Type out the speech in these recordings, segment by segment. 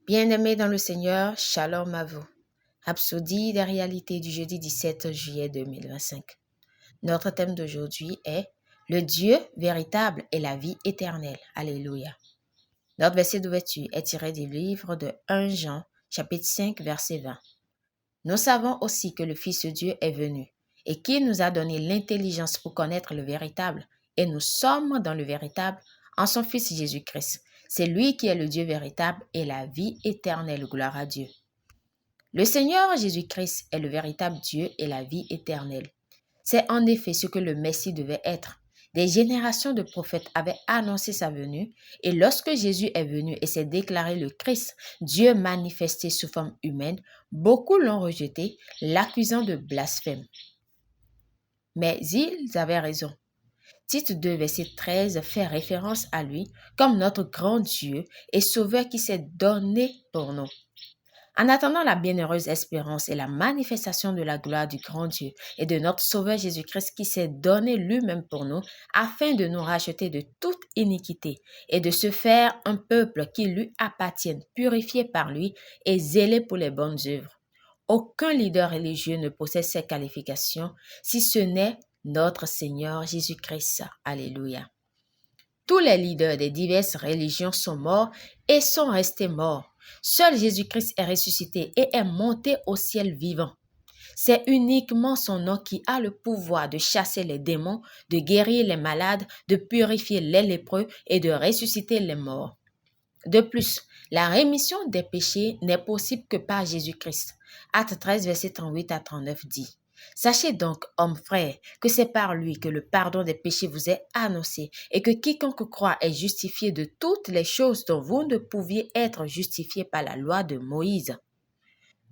Bien-aimés dans le Seigneur, shalom à vous. Rhapsodie des réalités du jeudi 17 juillet 2025. Notre thème d'aujourd'hui est « Le Dieu véritable et la vie éternelle ». Alléluia. Notre verset d'ouverture est tiré du livre de 1 Jean, chapitre 5, verset 20. Nous savons aussi que le Fils de Dieu est venu et qu'il nous a donné l'intelligence pour connaître le véritable, et nous sommes dans le véritable en son Fils Jésus-Christ. C'est lui qui est le Dieu véritable et la vie éternelle. Gloire à Dieu. Le Seigneur Jésus-Christ est le véritable Dieu et la vie éternelle. C'est en effet ce que le Messie devait être. Des générations de prophètes avaient annoncé sa venue, et lorsque Jésus est venu et s'est déclaré le Christ, Dieu manifesté sous forme humaine, beaucoup l'ont rejeté, l'accusant de blasphème. Mais ils avaient raison. Tite 2, verset 13 fait référence à lui comme notre grand Dieu et Sauveur qui s'est donné pour nous. En attendant la bienheureuse espérance et la manifestation de la gloire du grand Dieu et de notre Sauveur Jésus-Christ qui s'est donné lui-même pour nous afin de nous racheter de toute iniquité et de se faire un peuple qui lui appartienne, purifié par lui et zélé pour les bonnes œuvres. Aucun leader religieux ne possède ces qualifications si ce n'est notre Seigneur Jésus-Christ. Alléluia. Tous les leaders des diverses religions sont morts et sont restés morts. Seul Jésus-Christ est ressuscité et est monté au ciel vivant. C'est uniquement son nom qui a le pouvoir de chasser les démons, de guérir les malades, de purifier les lépreux et de ressusciter les morts. De plus, la rémission des péchés n'est possible que par Jésus-Christ. Actes 13, verset 38 à 39 dit « Sachez donc, hommes frères, que c'est par lui que le pardon des péchés vous est annoncé et que quiconque croit est justifié de toutes les choses dont vous ne pouviez être justifiés par la loi de Moïse. »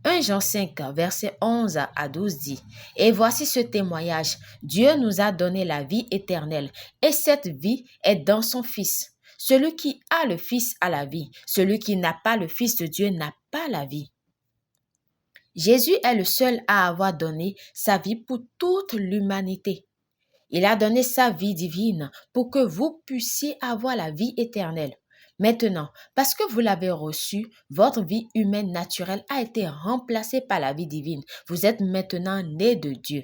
1 Jean 5, verset 11 à 12 dit « Et voici ce témoignage, Dieu nous a donné la vie éternelle, et cette vie est dans son Fils. Celui qui a le Fils a la vie, celui qui n'a pas le Fils de Dieu n'a pas la vie. » Jésus est le seul à avoir donné sa vie pour toute l'humanité. Il a donné sa vie divine pour que vous puissiez avoir la vie éternelle. Maintenant, parce que vous l'avez reçue, votre vie humaine naturelle a été remplacée par la vie divine. Vous êtes maintenant nés de Dieu.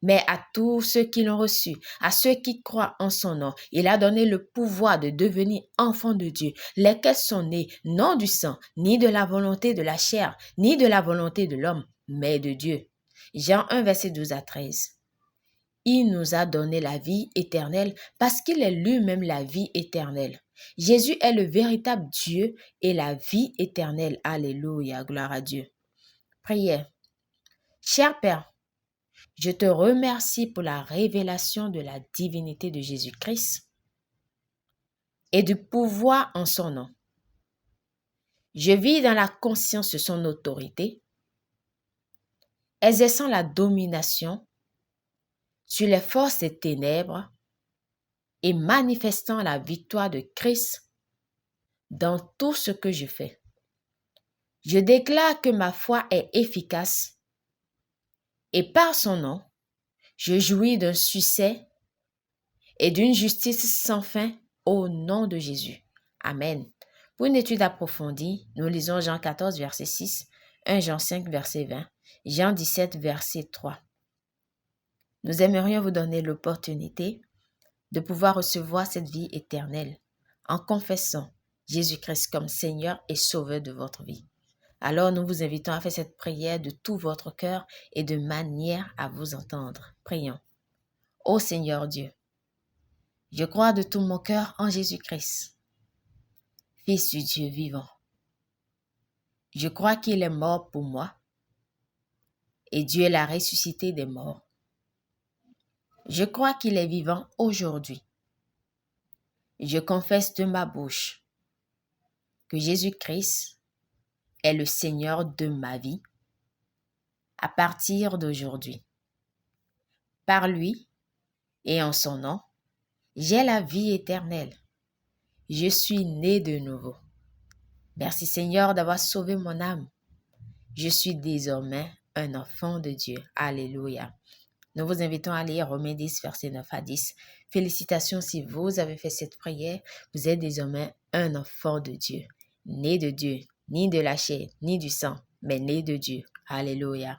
Mais à tous ceux qui l'ont reçu, à ceux qui croient en son nom, il a donné le pouvoir de devenir enfants de Dieu, lesquels sont nés non du sang, ni de la volonté de la chair, ni de la volonté de l'homme, mais de Dieu. Jean 1, verset 12 à 13. Il nous a donné la vie éternelle parce qu'il est lui-même la vie éternelle. Jésus est le véritable Dieu et la vie éternelle. Alléluia, gloire à Dieu. Prière. Cher Père, je te remercie pour la révélation de la divinité de Jésus-Christ et du pouvoir en son nom. Je vis dans la conscience de son autorité, exerçant la domination sur les forces des ténèbres et manifestant la victoire de Christ dans tout ce que je fais. Je déclare que ma foi est efficace et par son nom, je jouis d'un succès et d'une justice sans fin au nom de Jésus. Amen. Pour une étude approfondie, nous lisons Jean 14, verset 6, 1 Jean 5, verset 20, Jean 17, verset 3. Nous aimerions vous donner l'opportunité de pouvoir recevoir cette vie éternelle en confessant Jésus-Christ comme Seigneur et Sauveur de votre vie. Alors nous vous invitons à faire cette prière de tout votre cœur et de manière à vous entendre. Prions. Ô Seigneur Dieu, je crois de tout mon cœur en Jésus-Christ, Fils du Dieu vivant. Je crois qu'il est mort pour moi et Dieu l'a ressuscité des morts. Je crois qu'il est vivant aujourd'hui. Je confesse de ma bouche que Jésus-Christ est le Seigneur de ma vie à partir d'aujourd'hui. Par lui et en son nom, j'ai la vie éternelle. Je suis né de nouveau. Merci Seigneur d'avoir sauvé mon âme. Je suis désormais un enfant de Dieu. Alléluia. Nous vous invitons à lire Romains 10, versets 9 à 10. Félicitations si vous avez fait cette prière. Vous êtes désormais un enfant de Dieu, né de Dieu, ni de la chair, ni du sang, mais né de Dieu. Alléluia.